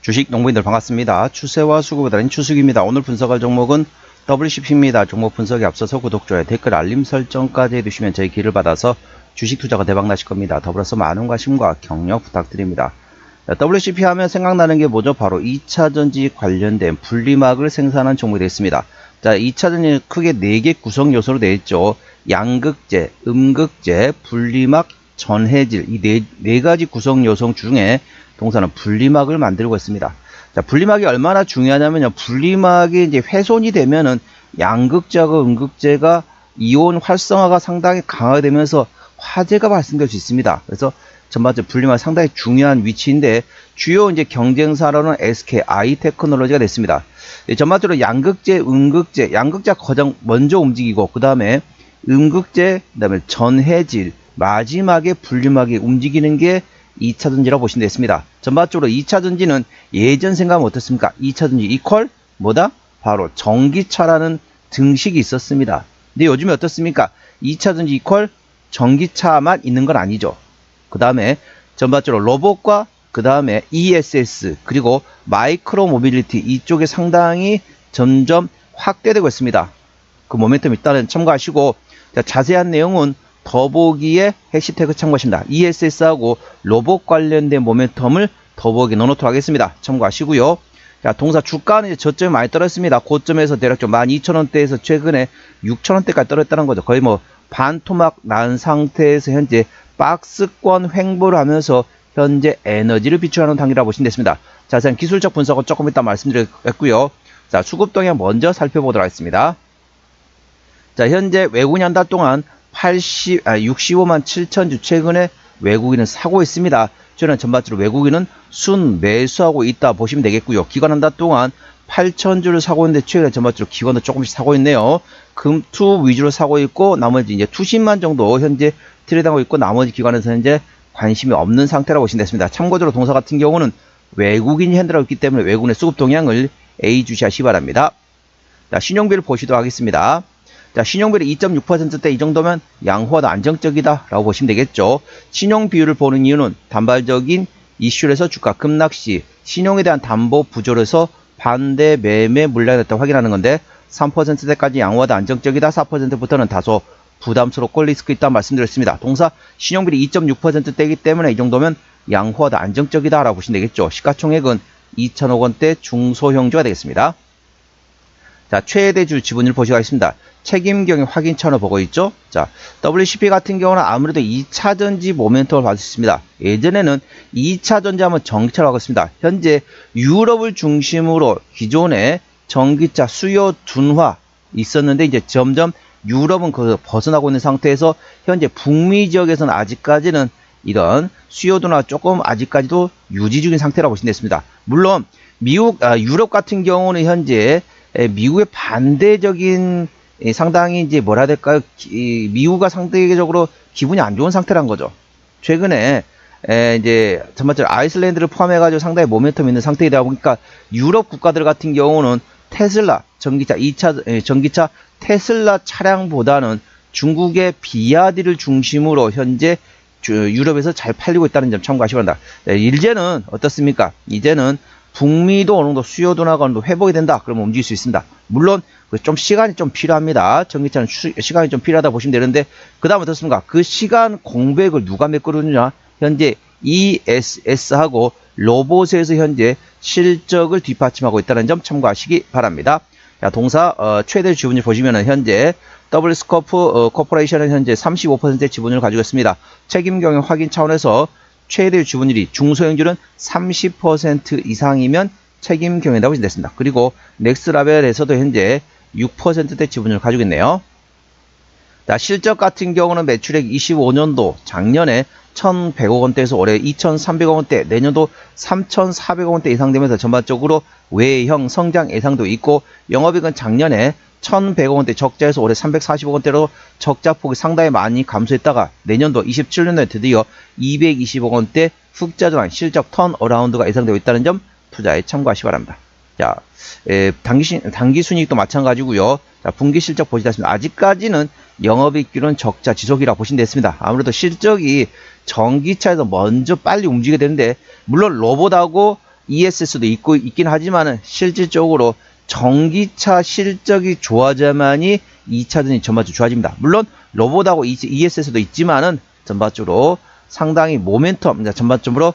주식 농부인들 반갑습니다. 추세와 수급에 따른 추수기입니다. 오늘 분석할 종목은 WCP입니다. 종목 분석에 앞서서 구독, 좋아요, 댓글, 알림 설정까지 해두시면 저희 길을 받아서 주식 투자가 대박나실 겁니다. 더불어서 많은 관심과 격려 부탁드립니다. WCP 하면 생각나는 게 뭐죠? 바로 2차전지 관련된 분리막을 생산한 종목이 되겠습니다. 자, 2차전지 크게 4개 구성 요소로 되어 있죠. 양극재, 음극재, 분리막, 전해질, 이 네 가지 구성 요소 중에 동사는 분리막을 만들고 있습니다. 자, 분리막이 얼마나 중요하냐면요. 분리막이 이제 훼손이 되면은 양극재하고 음극재가 이온 활성화가 상당히 강화되면서 화재가 발생될 수 있습니다. 그래서 전반적으로 분리막이 상당히 중요한 위치인데 주요 이제 경쟁사로는 SK 아이테크놀로지가 됐습니다. 전반적으로 양극재, 음극재, 양극재가 가장 먼저 움직이고 그 다음에 음극재, 그 다음에 전해질, 마지막에 분리막이 움직이는 게 2차전지라고 보시면 되겠습니다. 전반적으로 2차전지는 예전 생각하면 어떻습니까? 2차전지 이퀄 뭐다? 바로 전기차라는 등식이 있었습니다. 근데 요즘에 어떻습니까? 2차전지 이퀄 전기차만 있는 건 아니죠. 그 다음에 전반적으로 로봇과 그 다음에 ESS 그리고 마이크로 모빌리티 이쪽에 상당히 점점 확대되고 있습니다. 그 모멘텀 일단은 참고하시고 자세한 내용은 더보기에 해시태그 참고하십니다. ESS하고 로봇 관련된 모멘텀을 더보기 넣어놓도록 하겠습니다. 참고하시고요. 자, 동사 주가는 이제 저점이 많이 떨어졌습니다. 고점에서 대략 좀 12,000원대에서 최근에 6,000원대까지 떨어졌다는 거죠. 거의 뭐 반토막 난 상태에서 현재 박스권 횡보를 하면서 현재 에너지를 비추하는 단계라고 보시면 되겠습니다. 자세한 기술적 분석은 조금 이따 말씀드리겠고요. 자, 수급 동향 먼저 살펴보도록 하겠습니다. 자, 현재 외국인이 한 달 동안 65만 7천 주 최근에 외국인은 사고 있습니다. 저는 전반적으로 외국인은 순 매수하고 있다 보시면 되겠고요. 기관 한 달 동안 8천 주를 사고 있는데 최근에 전반적으로 기관도 조금씩 사고 있네요. 금투 위주로 사고 있고 나머지 이제 투신만 정도 현재 트레이드하고 있고 나머지 기관에서 현재 관심이 없는 상태라고 보시면 되겠습니다. 참고적으로 동사 같은 경우는 외국인이 핸들하고 있기 때문에 외국인의 수급 동향을 A 주시하시기 바랍니다. 자, 신용비를 보시도록 하겠습니다. 자, 신용비율이 2.6%대 이 정도면 양호하다 안정적이다 라고 보시면 되겠죠. 신용비율을 보는 이유는 단발적인 이슈에서 주가 급락시 신용에 대한 담보 부조로서 반대 매매 물량이 됐다고 확인하는 건데 3%대까지 양호하다 안정적이다 4%부터는 다소 부담스럽고 리스크 있다 말씀드렸습니다. 동사 신용비율이 2.6%대이기 때문에 이 정도면 양호하다 안정적이다 라고 보시면 되겠죠. 시가총액은 2천억 원대 중소형주가 되겠습니다. 자, 최대주 지분율 보시도록 하겠습니다. 책임경영 확인 차로 보고 있죠. 자, WCP 같은 경우는 아무래도 2차전지 모멘텀을 받을 수 있습니다. 예전에는 2차전지 하면 전기차라고 하고 있습니다. 현재 유럽을 중심으로 기존에 전기차 수요 둔화 있었는데 이제 점점 유럽은 그 벗어나고 있는 상태에서 현재 북미 지역에서는 아직까지는 이런 수요 둔화 조금 아직까지도 유지 중인 상태라고 보시면 되겠습니다. 물론 유럽 같은 경우는 현재 미국의 반대적인 상당히 이제 뭐라 해야 될까요? 미국가 상대적으로 기분이 안 좋은 상태란 거죠. 최근에 이제 전반적으로 아이슬란드를 포함해가지고 상당히 모멘텀 있는 상태이다 보니까 유럽 국가들 같은 경우는 테슬라 전기차 테슬라 차량보다는 중국의 비아디를 중심으로 현재 유럽에서 잘 팔리고 있다는 점 참고하시기 바랍니다. 이제는 어떻습니까? 이제는 북미도 어느 정도 수요 둔화가 어느 정도 회복이 된다. 그러면 움직일 수 있습니다. 물론 좀 시간이 좀 필요합니다. 전기차는 시간이 좀 필요하다 보시면 되는데 그 다음 어떻습니까? 그 시간 공백을 누가 메꾸느냐? 현재 ESS하고 로봇에서 현재 실적을 뒷받침하고 있다는 점 참고하시기 바랍니다. 자, 동사 최대 지분율 보시면은 현재 더블스코프 코퍼레이션은 현재 35%의 지분율을 가지고 있습니다. 책임 경영 확인 차원에서 최대 지분율이 중소형주는 30% 이상이면 책임 경영이라고 보시면 그리고 넥스라벨에서도 현재 6%대 지분율을 가지고 있네요. 자, 실적 같은 경우는 매출액 25년도 작년에 1,100억 원대에서 올해 2,300억 원대, 내년도 3,400억 원대 이상 되면서 전반적으로 외형 성장 예상도 있고 영업이익은 작년에 1,100억 원대 적자에서 올해 340억 원대로 적자폭이 상당히 많이 감소했다가 내년도 27년도에 드디어 220억 원대 흑자 전환 실적 턴어라운드가 예상되고 있다는 점 투자에 참고하시기 바랍니다. 자, 당기 순이익도 마찬가지고요. 자, 분기 실적 보시다시피 아직까지는 영업이익률은 적자 지속이라 보시면 됐습니다. 아무래도 실적이 전기차에서 먼저 빨리 움직여야 되는데 물론 로봇하고 ESS도 있긴 하지만은 실질적으로 전기차 실적이 좋아져야만이 2차전지 전반적으로 좋아집니다. 물론 로봇하고 ESS도 있지만은 전반적으로 상당히 모멘텀, 전반적으로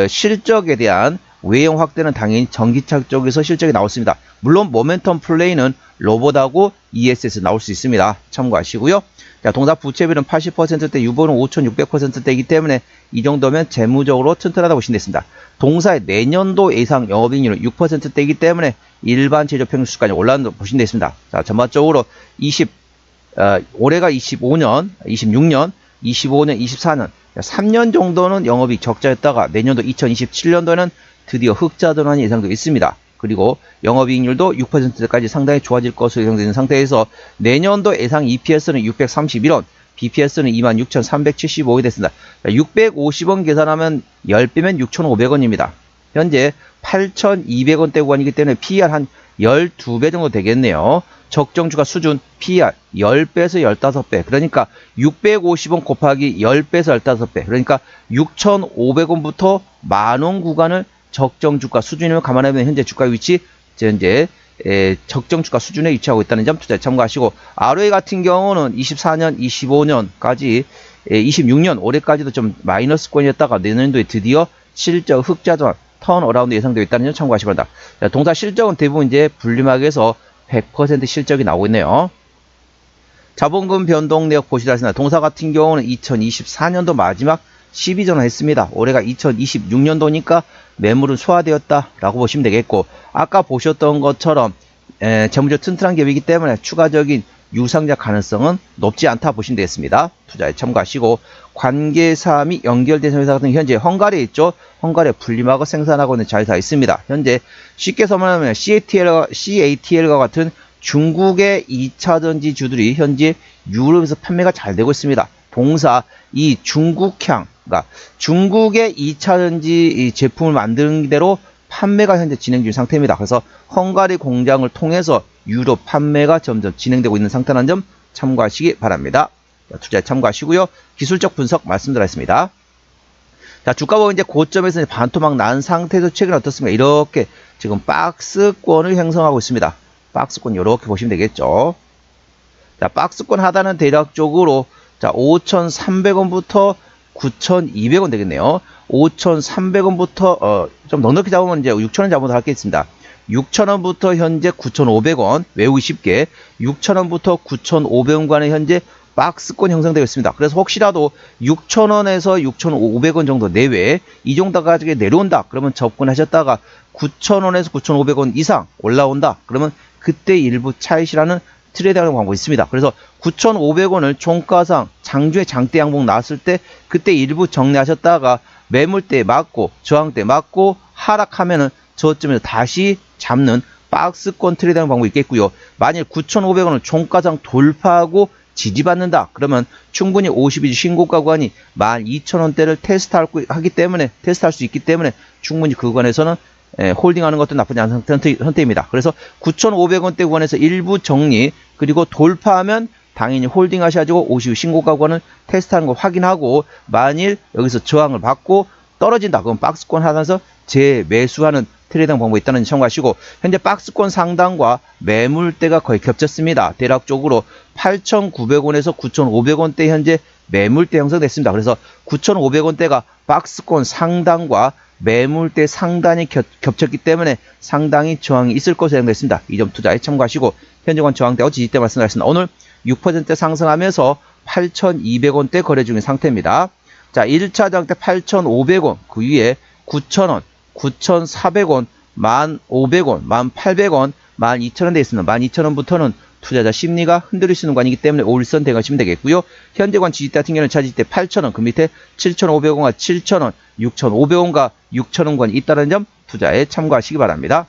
실적에 대한 외형 확대는 당연히 전기차 쪽에서 실적이 나왔습니다. 물론 모멘텀 플레이는 로봇하고 ESS 나올 수 있습니다. 참고하시고요. 자, 동사 부채비는 80%대, 유보는 5,600%대이기 때문에 이 정도면 재무적으로 튼튼하다고 보시면 되겠습니다. 동사의 내년도 예상 영업이익률은 6%대이기 때문에 일반 제조 평균수까지 올라간다고 보시면 되겠습니다. 자, 전반적으로 올해가 25년, 26년, 25년, 24년, 3년 정도는 영업이익 적자였다가 내년도 2027년도에는 드디어 흑자 전환이 예상되고 있습니다. 그리고 영업이익률도 6%까지 상당히 좋아질 것으로 예상되는 상태에서 내년도 예상 EPS는 631원, BPS는 26,375원이 됐습니다. 650원 계산하면 10배면 6,500원입니다. 현재 8,200원대 구간이기 때문에 PER 한 12배 정도 되겠네요. 적정주가 수준 PER 10배에서 15배. 그러니까 650원 곱하기 10배에서 15배. 그러니까 6,500원부터 만원 구간을 적정주가 수준이면 감안하면 현재 주가 위치, 현재 적정주가 수준에 위치하고 있다는 점 투자에 참고하시고, ROE 같은 경우는 24년, 25년까지, 26년 올해까지도 좀 마이너스권이었다가 내년도에 드디어 실적 흑자 전환 턴어라운드 예상되어 있다는 점 참고하시기 바랍니다. 동사 실적은 대부분 이제 분리막에서 100% 실적이 나오고 있네요. 자본금 변동 내역 보시다 하겠습니다. 동사 같은 경우는 2024년도 마지막 12전환 했습니다. 올해가 2026년도니까 매물은 소화되었다라고 보시면 되겠고, 아까 보셨던 것처럼 재무적 튼튼한 기업이기 때문에 추가적인 유상자 가능성은 높지 않다 보시면 되겠습니다. 투자에 참고하시고, 관계사 및 연결된 회사 같은 현재 헝가리에 있죠. 헝가리에 분리막을 생산하고 있는 자회사가 있습니다. 현재 쉽게 설명하면 CATL과 같은 중국의 2차전지 주들이 현재 유럽에서 판매가 잘 되고 있습니다. 동사 이 중국향, 그러니까 중국의 2차전지 제품을 만드는 대로 판매가 현재 진행 중인 상태입니다. 그래서 헝가리 공장을 통해서 유럽 판매가 점점 진행되고 있는 상태라는 점 참고하시기 바랍니다. 투자에 참고하시고요. 기술적 분석 말씀드렸습니다. 자, 주가 보면 이제 고점에서 이제 반토막 난 상태에서 최근에 어떻습니까? 이렇게 지금 박스권을 형성하고 있습니다. 박스권 이렇게 보시면 되겠죠. 자, 박스권 하단은 대략적으로 자, 5,300원부터 9,200원 되겠네요. 5,300원부터 좀 넉넉히 잡으면 이제 6,000원 잡아도 할 게 있습니다. 6,000원부터 현재 9,500원, 외우기 쉽게 6,000원부터 9,500원간의 현재 박스권 형성되어 있습니다. 그래서 혹시라도 6,000원에서 6,500원 정도 내외 이 정도 가지고 내려온다 그러면 접근하셨다가 9,000원에서 9,500원 이상 올라온다 그러면 그때 일부 차익이라는 트레이드하는 방법이 있습니다. 그래서 9,500원을 종가상 장중에 장대 양봉 나왔을 때 그때 일부 정리하셨다가 매물대 맞고 저항대 맞고 하락하면은 저점에서 다시 잡는 박스권 트레이드하는 방법이 있겠고요. 만일 9,500원을 종가상 돌파하고 지지받는다 그러면 충분히 52주 신고가 구간이 12,000원대를 테스트할 수 있기 때문에 충분히 그 구간에서는 홀딩하는 것도 나쁘지 않은 선택입니다. 그래서 9,500원대 구간에서 일부 정리 그리고 돌파하면 당연히 홀딩 하셔가지고 52 신고가 구간을 테스트하는 거 확인하고 만일 여기서 저항을 받고 떨어진다 그럼 박스권 하면서 재매수하는 트레이딩 방법이 있다는 점 참고하시고, 현재 박스권 상단과 매물대가 거의 겹쳤습니다. 대략적으로 8,900원에서 9,500원대 현재 매물대 형성됐습니다. 그래서 9,500원대가 박스권 상단과 매물대 상단이 겹쳤기 때문에 상당히 저항이 있을 것으로 예상됐습니다. 이 점 투자에 참고하시고, 현재권 저항대와 지지대 말씀드렸습니다. 오늘 6% 상승하면서 8,200원대 거래 중인 상태입니다. 자, 1차 저항대 8,500원, 그 위에 9,000원, 9,400원, 1,500원, 1,800원, 12,000원 되어 있습니다. 12,000원부터는 투자자 심리가 흔들릴 수 있는 관이기 때문에 5일선 대응하시면 되겠고요. 현재권 지지대 같은 경우는 차지대 8,000원, 그 밑에 7,500원과 7,000원, 6,500원과 6,000원권이 있다는 점 투자에 참고하시기 바랍니다.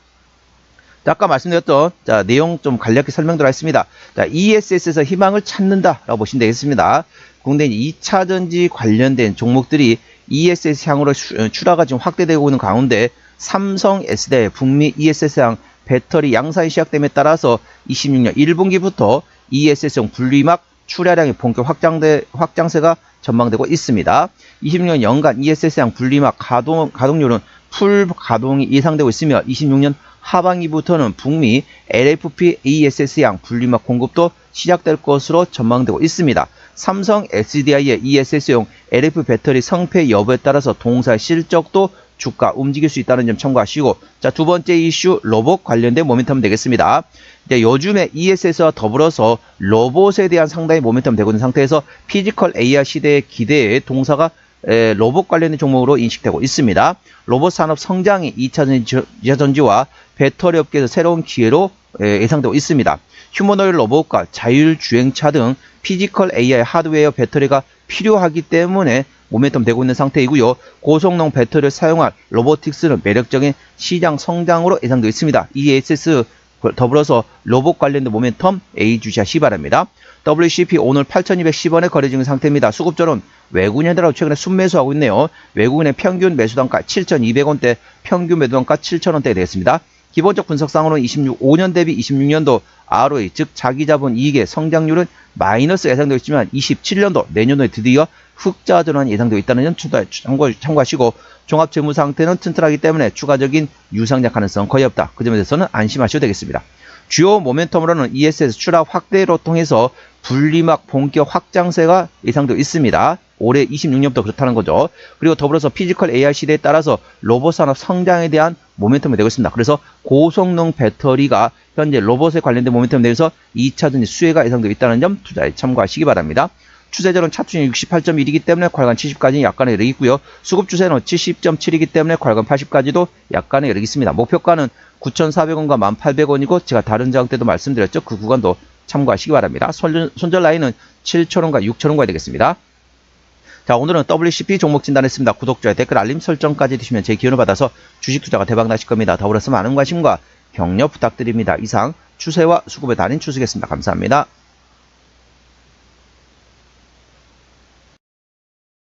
자, 아까 말씀드렸던 내용 좀 간략히 설명드려 있습니다. 자, ESS에서 희망을 찾는다라고 보시면 되겠습니다. 국내 2차전지 관련된 종목들이 ESS 향으로 출하가 지금 확대되고 있는 가운데 삼성 S대 북미 ESS 향 배터리 양산이 시작됨에 따라서 26년 1분기부터 ESS용 분리막 출하량의 본격 확장세가 전망되고 있습니다. 26년 연간 ESS향 분리막 가동률은 풀 가동이 예상되고 있으며 26년 하반기부터는 북미 LFP ESS양 분리막 공급도 시작될 것으로 전망되고 있습니다. 삼성 SDI의 ESS용 LFP 배터리 성패 여부에 따라서 동사의 실적도 주가 움직일 수 있다는 점 참고하시고, 자, 두 번째 이슈 로봇 관련된 모멘텀 되겠습니다. 이제 요즘에 ESS와 더불어서 로봇에 대한 상당히 모멘텀 되고 있는 상태에서 피지컬 AR 시대의 기대에 동사가 로봇 관련된 종목으로 인식되고 있습니다. 로봇 산업 성장이 2차 전지와 배터리 업계에서 새로운 기회로 예상되고 있습니다. 휴머노이드 로봇과 자율주행차 등 피지컬 AI 하드웨어 배터리가 필요하기 때문에 모멘텀 되고 있는 상태이고요. 고성능 배터리를 사용할 로보틱스는 매력적인 시장 성장으로 예상되고 있습니다. ESS 더불어서 로봇 관련된 모멘텀 A 주시하시 바랍니다. WCP 오늘 8,210원에 거래 중인 상태입니다. 수급절은 외국인들하고 최근에 순매수하고 있네요. 외국인의 평균 매수단가 7,200원대, 평균 매도단가 7,000원대 되겠습니다. 기본적 분석상으로는 5년 대비 26년도 ROE, 즉 자기자본 이익의 성장률은 마이너스 예상되고 있지만 27년도 내년도에 드디어 흑자 전환이 예상되고 있다는 점 참고하시고, 종합 재무 상태는 튼튼하기 때문에 추가적인 유상작 가능성 거의 없다. 그 점에 대해서는 안심하셔도 되겠습니다. 주요 모멘텀으로는 ESS 추락 확대로 통해서 분리막 본격 확장세가 예상되고 있습니다. 올해 26년부터 그렇다는 거죠. 그리고 더불어서 피지컬 AI 시대에 따라서 로봇 산업 성장에 대한 모멘텀이 되고 있습니다. 그래서 고성능 배터리가 현재 로봇에 관련된 모멘텀에 대해서 2차 전지 수혜가 예상되고 있다는 점 투자에 참고하시기 바랍니다. 추세절은 차트중에 68.1이기 때문에 괄관 70까지는 약간의 여력이 있고요. 수급 추세는 70.7이기 때문에 괄관 80까지도 약간의 여력이 있습니다. 목표가는 9,400원과 1,800원이고 제가 다른 장학 때도 말씀드렸죠. 그 구간도 참고하시기 바랍니다. 손절 라인은 7,000원과 6,000원가 되겠습니다. 자, 오늘은 WCP 종목 진단했습니다. 구독, 좋아요, 댓글, 알림 설정까지 해주시면 제 기운을 받아서 주식 투자가 대박 나실 겁니다. 더불어서 많은 관심과 격려 부탁드립니다. 이상 추세와 수급의 달인 추수겠습니다. 감사합니다.